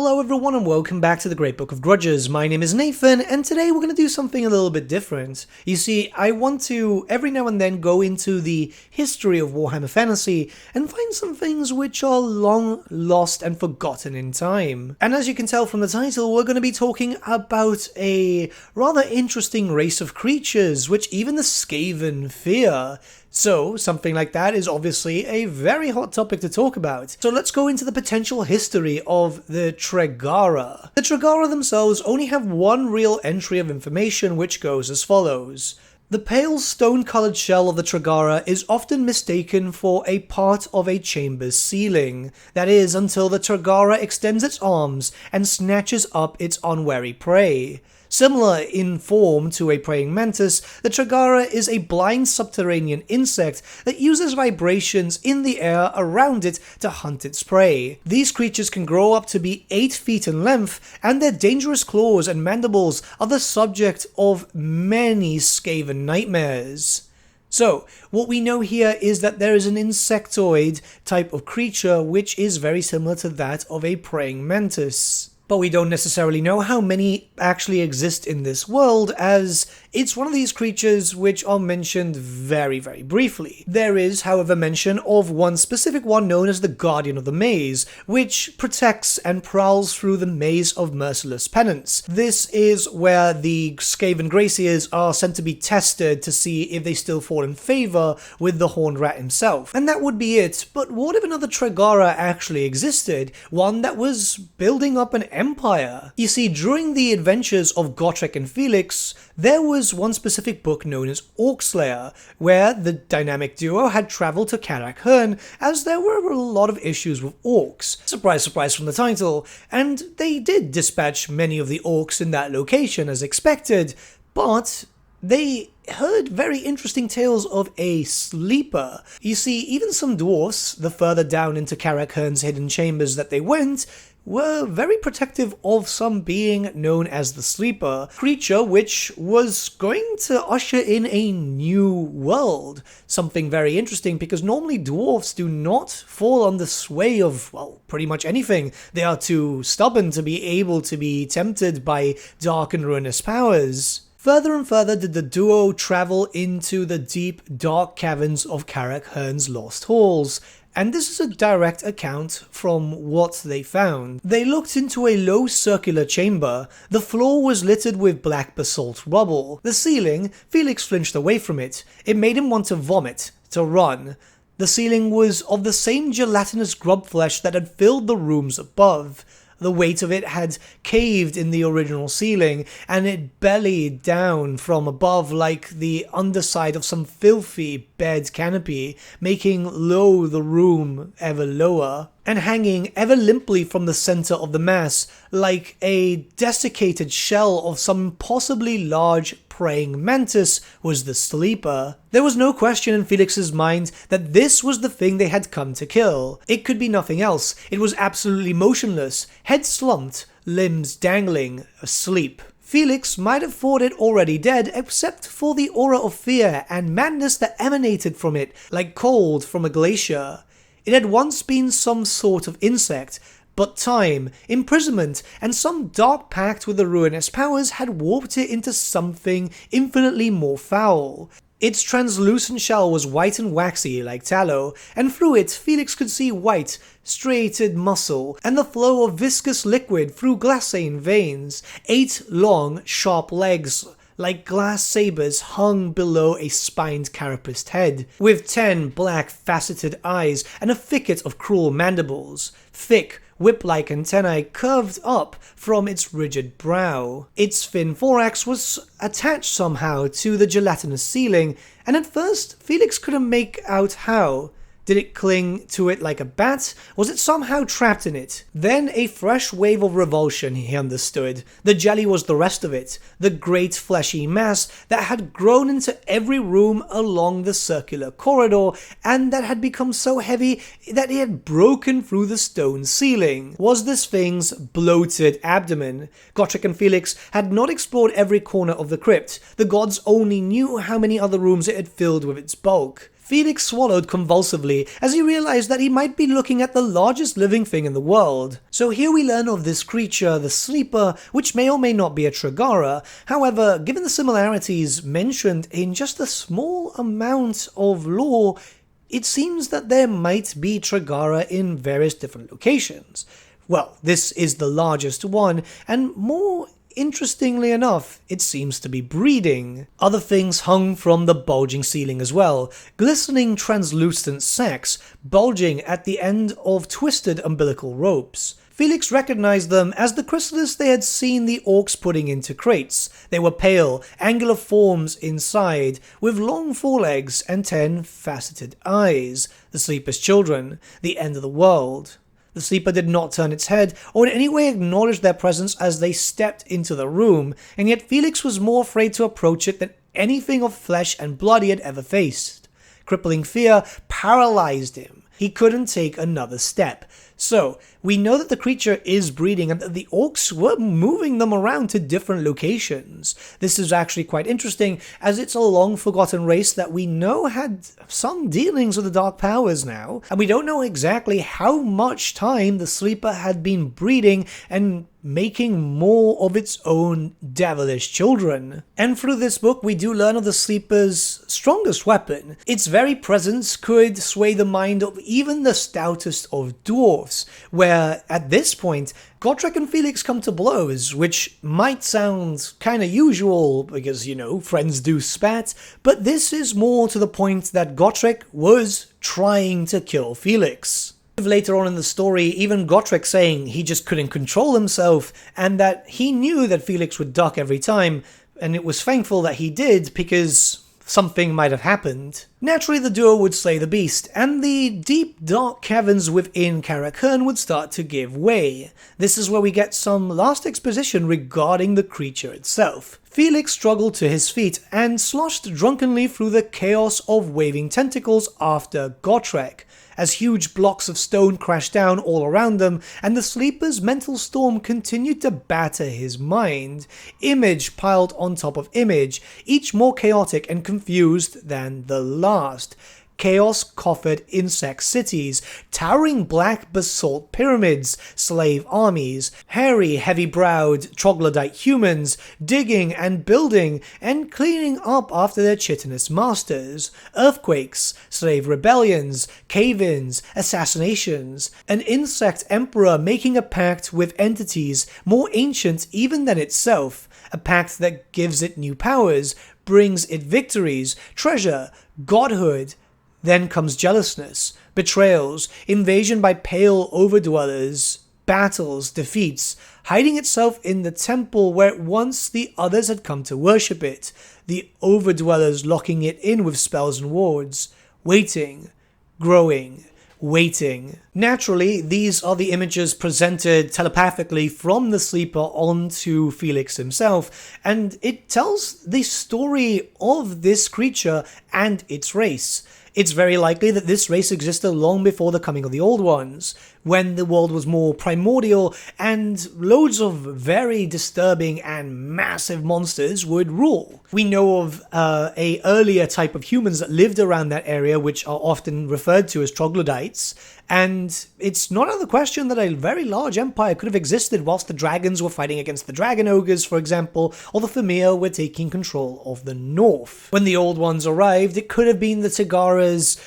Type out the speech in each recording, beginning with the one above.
Hello everyone and welcome back to the Great Book of Grudges. My name is Nathan and today we're going to do something a little bit different. You see, I want to every now and then go into the history of Warhammer Fantasy and find some things which are long lost and forgotten in time. And as you can tell from the title, we're going to be talking about a rather interesting race of creatures which even the Skaven fear. So, something like that is obviously a very hot topic to talk about. So let's go into the potential history of the Tregara. The Tregara themselves only have one real entry of information which goes as follows. The pale stone-coloured shell of the Tregara is often mistaken for a part of a chamber's ceiling. That is, until the Tregara extends its arms and snatches up its unwary prey. Similar in form to a praying mantis, the Tregara is a blind subterranean insect that uses vibrations in the air around it to hunt its prey. These creatures can grow up to be 8 feet in length, and their dangerous claws and mandibles are the subject of many Skaven nightmares. So, what we know here is that there is an insectoid type of creature which is very similar to that of a praying mantis. But we don't necessarily know how many actually exist in this world, as it's one of these creatures which are mentioned very, very briefly. There is, however, mention of one specific one known as the Guardian of the Maze, which protects and prowls through the Maze of Merciless Penance. This is where the Skaven Graciers are sent to be tested to see if they still fall in favor with the Horned Rat himself. And that would be it, but what if another Tregara actually existed? One that was building up an empire. You see, during the adventures of Gotrek and Felix, there was one specific book known as Orcslayer, where the dynamic duo had travelled to Karak-Hern, as there were a lot of issues with orcs. Surprise, surprise from the title, and they did dispatch many of the orcs in that location as expected, but they heard very interesting tales of a sleeper. You see, even some dwarfs, the further down into Karak-Hern's hidden chambers that they went, were very protective of some being known as the Sleeper, creature which was going to usher in a new world. Something very interesting because normally dwarfs do not fall under sway of, well, pretty much anything. They are too stubborn to be able to be tempted by dark and ruinous powers. Further and further did the duo travel into the deep, dark caverns of Karak-Hern's lost halls. And this is a direct account from what they found. They looked into a low circular chamber. The floor was littered with black basalt rubble. The ceiling, Felix flinched away from it. It made him want to vomit, to run. The ceiling was of the same gelatinous grub flesh that had filled the rooms above. The weight of it had caved in the original ceiling, and it bellied down from above like the underside of some filthy bed canopy, making low the room ever lower, and hanging ever limply from the center of the mass like a desiccated shell of some possibly large praying mantis was the Sleeper. There was no question in Felix's mind that this was the thing they had come to kill. It could be nothing else. It was absolutely motionless, head slumped, limbs dangling, asleep. Felix might have thought it already dead, except for the aura of fear and madness that emanated from it, like cold from a glacier. It had once been some sort of insect, but time, imprisonment, and some dark pact with the ruinous powers had warped it into something infinitely more foul. Its translucent shell was white and waxy like tallow, and through it Felix could see white, striated muscle, and the flow of viscous liquid through glassine veins. 8 long, sharp legs like glass sabers hung below a spined carapaced head, with 10 black faceted eyes and a thicket of cruel mandibles. Thick, whip-like antennae curved up from its rigid brow. Its thin thorax was attached somehow to the gelatinous ceiling, and at first Felix couldn't make out how. Did it cling to it like a bat? Was it somehow trapped in it? Then a fresh wave of revulsion, he understood. The jelly was the rest of it, the great fleshy mass that had grown into every room along the circular corridor, and that had become so heavy that it had broken through the stone ceiling. Was this thing's bloated abdomen? Gotrek and Felix had not explored every corner of the crypt. The gods only knew how many other rooms it had filled with its bulk. Felix swallowed convulsively as he realized that he might be looking at the largest living thing in the world. So here we learn of this creature, the Sleeper, which may or may not be a Tregara. However, given the similarities mentioned in just a small amount of lore, it seems that there might be Tregara in various different locations. Well, this is the largest one, and more interestingly enough, it seems to be breeding. Other things hung from the bulging ceiling as well, glistening translucent sacs, bulging at the end of twisted umbilical ropes. Felix recognized them as the chrysalis they had seen the orcs putting into crates. They were pale, angular forms inside, with long forelegs and 10 faceted eyes. The Sleeper's children, the end of the world. The Sleeper did not turn its head or in any way acknowledge their presence as they stepped into the room, and yet Felix was more afraid to approach it than anything of flesh and blood he had ever faced. Crippling fear paralyzed him. He couldn't take another step. So, we know that the creature is breeding and that the orcs were moving them around to different locations. This is actually quite interesting, as it's a long-forgotten race that we know had some dealings with the Dark Powers now, and we don't know exactly how much time the Sleeper had been breeding and making more of its own devilish children. And through this book, we do learn of the Sleeper's strongest weapon. Its very presence could sway the mind of even the stoutest of dwarfs, where at this point, Gotrek and Felix come to blows, which might sound kinda usual, because, you know, friends do spat, but this is more to the point that Gotrek was trying to kill Felix. Later on in the story, even Gotrek saying he just couldn't control himself, and that he knew that Felix would duck every time, and it was thankful that he did because something might have happened. Naturally, the duo would slay the beast, and the deep, dark caverns within Karakern would start to give way. This is where we get some last exposition regarding the creature itself. Felix struggled to his feet and sloshed drunkenly through the chaos of waving tentacles after Gotrek, as huge blocks of stone crashed down all around them, and the Sleeper's mental storm continued to batter his mind. Image piled on top of image, each more chaotic and confused than the last. Chaos-coffered insect cities, towering black basalt pyramids, slave armies, hairy, heavy-browed troglodyte humans, digging and building and cleaning up after their chitinous masters, earthquakes, slave rebellions, cave-ins, assassinations, an insect emperor making a pact with entities more ancient even than itself, a pact that gives it new powers, brings it victories, treasure, godhood. Then comes jealousness, betrayals, invasion by pale overdwellers, battles, defeats, hiding itself in the temple where once the others had come to worship it, the overdwellers locking it in with spells and wards, waiting, growing, waiting. Naturally, these are the images presented telepathically from the Sleeper onto Felix himself, and it tells the story of this creature and its race. It's very likely that this race existed long before the coming of the Old Ones, when the world was more primordial and loads of very disturbing and massive monsters would rule. We know of a earlier type of humans that lived around that area, which are often referred to as troglodytes, and it's not out of the question that a very large empire could have existed whilst the dragons were fighting against the dragon ogres, for example, or the Famir were taking control of the north. When the Old Ones arrived, it could have been the Tregara's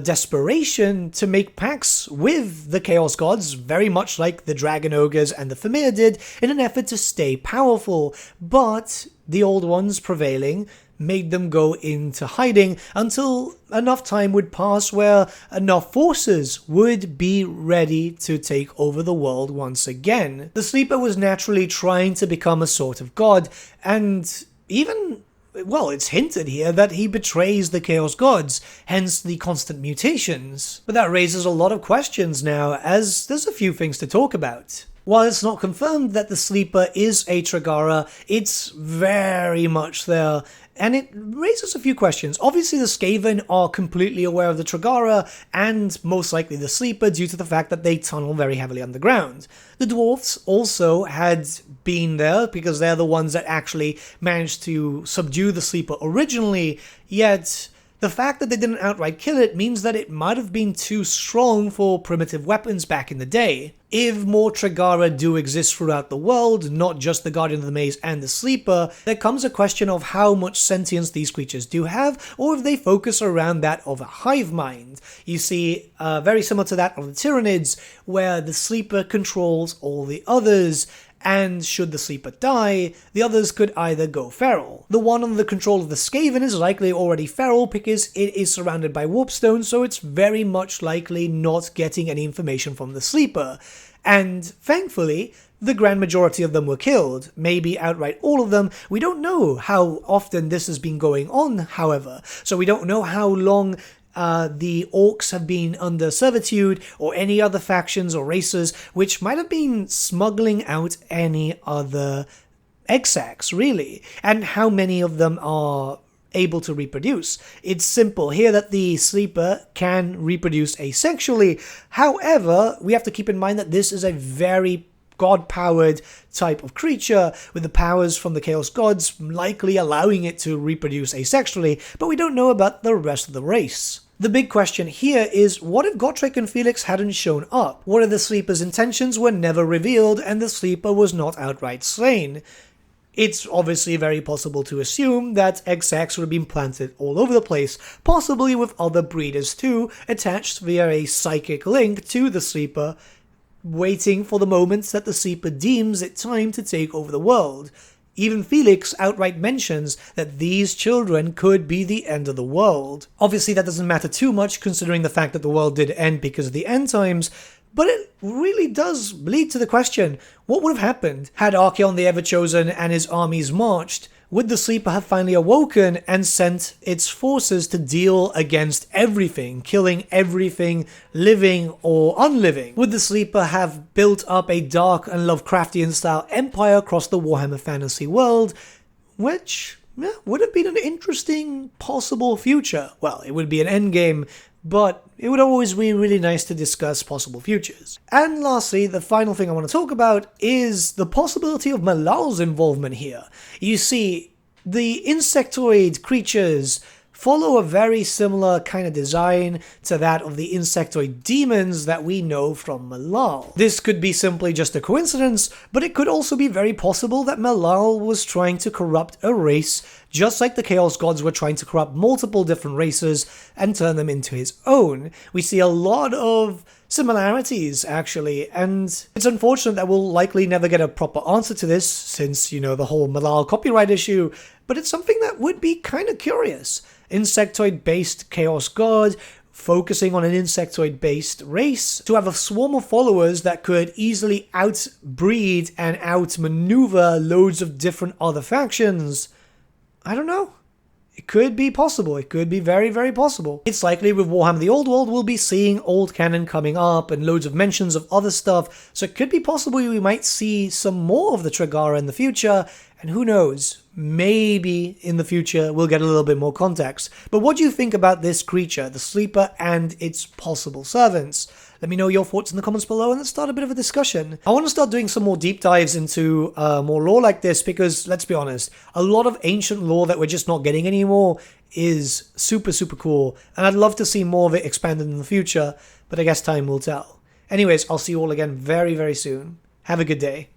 desperation to make pacts with the Chaos Gods, very much like the dragon ogres and the Famir did, in an effort to stay powerful, but the Old Ones prevailing made them go into hiding until enough time would pass where enough forces would be ready to take over the world once again. The Sleeper was naturally trying to become a sort of god, and even, well, it's hinted here that he betrays the Chaos Gods, hence the constant mutations. But that raises a lot of questions now, as there's a few things to talk about. While it's not confirmed that the Sleeper is a Tregara, it's very much there, and it raises a few questions. Obviously, the Skaven are completely aware of the Tregara, and most likely the Sleeper, due to the fact that they tunnel very heavily underground. The Dwarfs also had been there, because they're the ones that actually managed to subdue the Sleeper originally, yet The fact that they didn't outright kill it means that it might have been too strong for primitive weapons back in the day. If more Tregara do exist throughout the world, not just the Guardian of the Maze and the Sleeper, there comes a question of how much sentience these creatures do have, or if they focus around that of a hive mind. You see, very similar to that of the Tyranids, where the Sleeper controls all the others, and should the Sleeper die, the others could either go feral. The one under the control of the Skaven is likely already feral because it is surrounded by warpstone, so it's very much likely not getting any information from the Sleeper. And thankfully, the grand majority of them were killed, maybe outright all of them. We don't know how often this has been going on, however, so we don't know how long the orcs have been under servitude, or any other factions or races which might have been smuggling out any other execs, really, and how many of them are able to reproduce. It's simple here that the Sleeper can reproduce asexually. However, we have to keep in mind that this is a very god-powered type of creature, with the powers from the Chaos Gods likely allowing it to reproduce asexually, but we don't know about the rest of the race. The big question here is, what if Gotrek and Felix hadn't shown up? What if the Sleeper's intentions were never revealed and the Sleeper was not outright slain? It's obviously very possible to assume that XX would have been planted all over the place, possibly with other breeders too, attached via a psychic link to the Sleeper, waiting for the moment that the Sleeper deems it time to take over the world. Even Felix outright mentions that these children could be the end of the world. Obviously that doesn't matter too much considering the fact that the world did end because of the end times, but it really does lead to the question, what would have happened had Archaon the Everchosen and his armies marched? Would the Sleeper have finally awoken and sent its forces to deal against everything, killing everything living or unliving? Would the Sleeper have built up a dark and Lovecraftian style empire across the Warhammer Fantasy world, which would have been an interesting possible future? Well, it would be an endgame, but it would always be really nice to discuss possible futures. And lastly, the final thing I want to talk about is the possibility of Malal's involvement here. You see, the Insectoid creatures follow a very similar kind of design to that of the Insectoid demons that we know from Malal. This could be simply just a coincidence, but it could also be very possible that Malal was trying to corrupt a race just like the Chaos Gods were trying to corrupt multiple different races and turn them into his own. We see a lot of similarities, actually, and it's unfortunate that we'll likely never get a proper answer to this since, you know, the whole Malal copyright issue, but it's something that would be kind of curious. Insectoid-based Chaos God, focusing on an insectoid-based race, to have a swarm of followers that could easily outbreed and outmaneuver loads of different other factions. I don't know. It could be possible. It could be very, very possible. It's likely with Warhammer the Old World we'll be seeing old canon coming up and loads of mentions of other stuff, so it could be possible we might see some more of the Tregara in the future, and who knows, maybe in the future we'll get a little bit more context. But what do you think about this creature, the Sleeper, and its possible servants? Let me know your thoughts in the comments below and let's start a bit of a discussion. I want to start doing some more deep dives into more lore like this because, let's be honest, a lot of ancient lore that we're just not getting anymore is super, super cool. And I'd love to see more of it expanded in the future, but I guess time will tell. Anyways, I'll see you all again very, very soon. Have a good day.